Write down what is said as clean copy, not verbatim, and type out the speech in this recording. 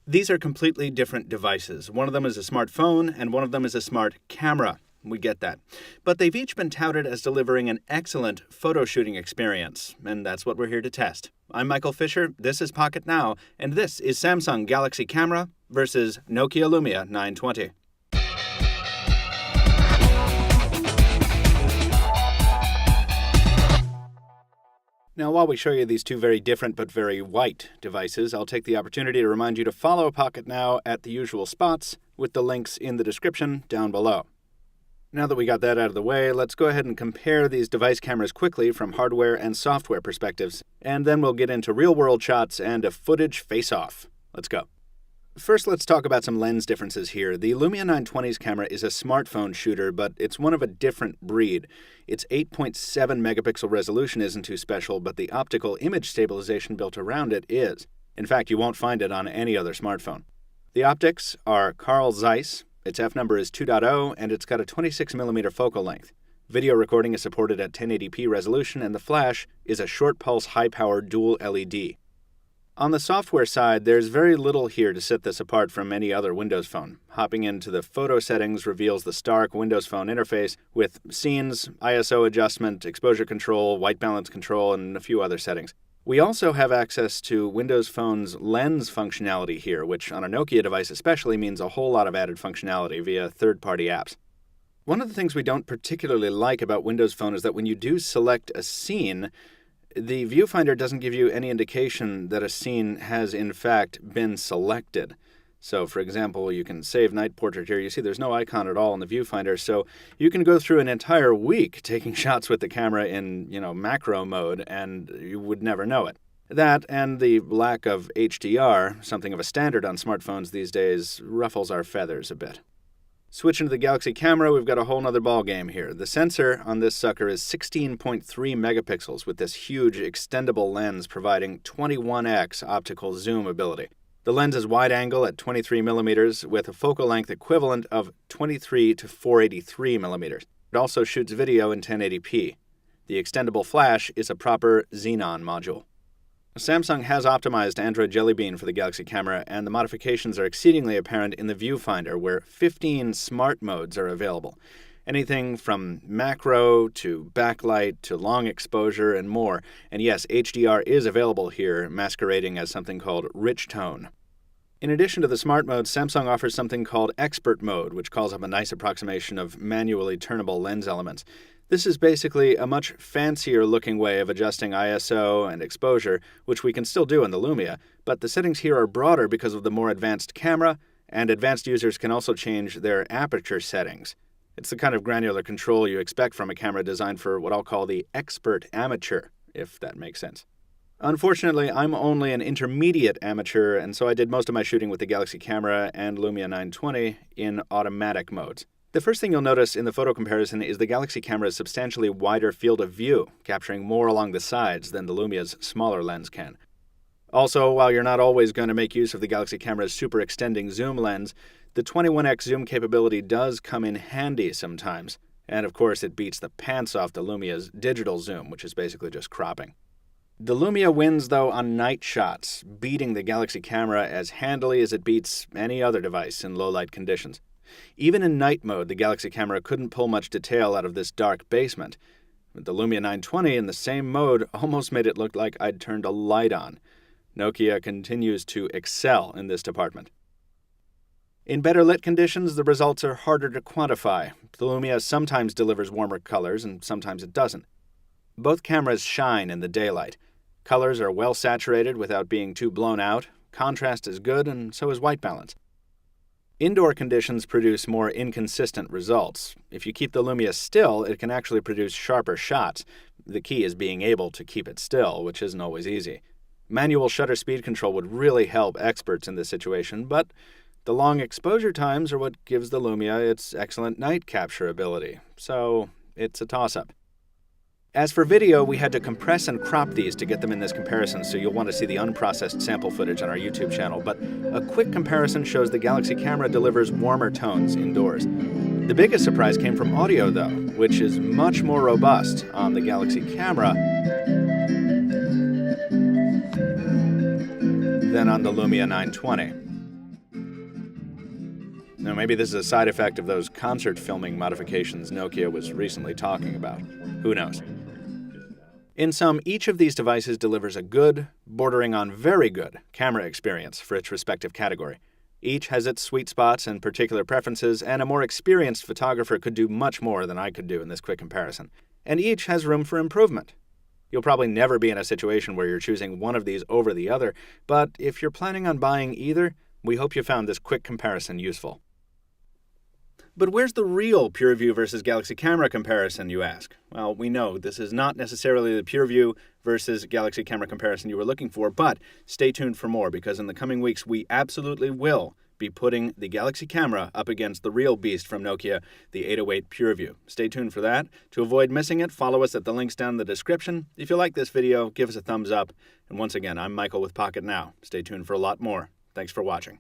These are completely different devices. One of them is a smartphone, and one of them is a smart camera. We get that. But they've each been touted as delivering an excellent photo shooting experience, and that's what we're here to test. I'm Michael Fisher, this is Pocket Now, and this is Samsung Galaxy Camera versus Nokia Lumia 920. Now, while we show you these two very different but very white devices, I'll take the opportunity to remind you to follow Pocket Now at the usual spots with the links in the description down below. Now that we got that out of the way, let's go ahead and compare these device cameras quickly from hardware and software perspectives, and then we'll get into real-world shots and a footage face-off. Let's go. First, let's talk about some lens differences here. The Lumia 920's camera is a smartphone shooter, but it's one of a different breed. Its 8.7 megapixel resolution isn't too special, but the optical image stabilization built around it is. In fact, you won't find it on any other smartphone. The optics are Carl Zeiss, its f-number is 2.0, and it's got a 26mm focal length. Video recording is supported at 1080p resolution, and the flash is a short-pulse high-powered dual LED. On the software side, there's very little here to set this apart from any other Windows phone. Hopping into the photo settings reveals the stark Windows Phone interface with scenes, ISO adjustment, exposure control, white balance control, and a few other settings. We also have access to Windows Phone's lens functionality here, which on a Nokia device especially means a whole lot of added functionality via third-party apps. One of the things we don't particularly like about Windows Phone is that when you do select a scene, the viewfinder doesn't give you any indication that a scene has in fact been selected. So, for example, you can save night portrait here. You see there's no icon at all in the viewfinder, so you can go through an entire week taking shots with the camera in, macro mode, and you would never know it. That and the lack of HDR, something of a standard on smartphones these days, ruffles our feathers a bit. Switching to the Galaxy camera, we've got a whole nother ballgame here. The sensor on this sucker is 16.3 megapixels with this huge extendable lens providing 21x optical zoom ability. The lens is wide angle at 23 millimeters with a focal length equivalent of 23 to 483 millimeters. It also shoots video in 1080p. The extendable flash is a proper xenon module. Samsung has optimized Android Jelly Bean for the Galaxy camera, and the modifications are exceedingly apparent in the viewfinder, where 15 smart modes are available. Anything from macro to backlight to long exposure and more. And yes, HDR is available here, masquerading as something called rich tone. In addition to the smart mode, Samsung offers something called expert mode, which calls up a nice approximation of manually turnable lens elements. This is basically a much fancier looking way of adjusting ISO and exposure, which we can still do in the Lumia, but the settings here are broader because of the more advanced camera, and advanced users can also change their aperture settings. It's the kind of granular control you expect from a camera designed for what I'll call the expert amateur, if that makes sense. Unfortunately, I'm only an intermediate amateur, and so I did most of my shooting with the Galaxy camera and Lumia 920 in automatic modes. The first thing you'll notice in the photo comparison is the Galaxy camera's substantially wider field of view, capturing more along the sides than the Lumia's smaller lens can. Also, while you're not always going to make use of the Galaxy camera's super extending zoom lens, the 21x zoom capability does come in handy sometimes. And of course, it beats the pants off the Lumia's digital zoom, which is basically just cropping. The Lumia wins, though, on night shots, beating the Galaxy camera as handily as it beats any other device in low-light conditions. Even in night mode, the Galaxy camera couldn't pull much detail out of this dark basement. The Lumia 920 in the same mode almost made it look like I'd turned a light on. Nokia continues to excel in this department. In better lit conditions, the results are harder to quantify. The Lumia sometimes delivers warmer colors and sometimes it doesn't. Both cameras shine in the daylight. Colors are well saturated without being too blown out. Contrast is good, and so is white balance. Indoor conditions produce more inconsistent results. If you keep the Lumia still, it can actually produce sharper shots. The key is being able to keep it still, which isn't always easy. Manual shutter speed control would really help experts in this situation, but the long exposure times are what gives the Lumia its excellent night capture ability. So it's a toss-up. As for video, we had to compress and crop these to get them in this comparison, so you'll want to see the unprocessed sample footage on our YouTube channel, but a quick comparison shows the Galaxy camera delivers warmer tones indoors. The biggest surprise came from audio, though, which is much more robust on the Galaxy camera than on the Lumia 920. Now, maybe this is a side effect of those concert filming modifications Nokia was recently talking about. Who knows? In sum, each of these devices delivers a good, bordering on very good, camera experience for its respective category. Each has its sweet spots and particular preferences, and a more experienced photographer could do much more than I could do in this quick comparison. And each has room for improvement. You'll probably never be in a situation where you're choosing one of these over the other, but if you're planning on buying either, we hope you found this quick comparison useful. But where's the real PureView versus Galaxy camera comparison, you ask? Well, we know this is not necessarily the PureView versus Galaxy camera comparison you were looking for, but stay tuned for more, because in the coming weeks we absolutely will be putting the Galaxy camera up against the real beast from Nokia, the 808 PureView. Stay tuned for that. To avoid missing it, follow us at the links down in the description. If you like this video, give us a thumbs up. And once again, I'm Michael with Pocket Now. Stay tuned for a lot more. Thanks for watching.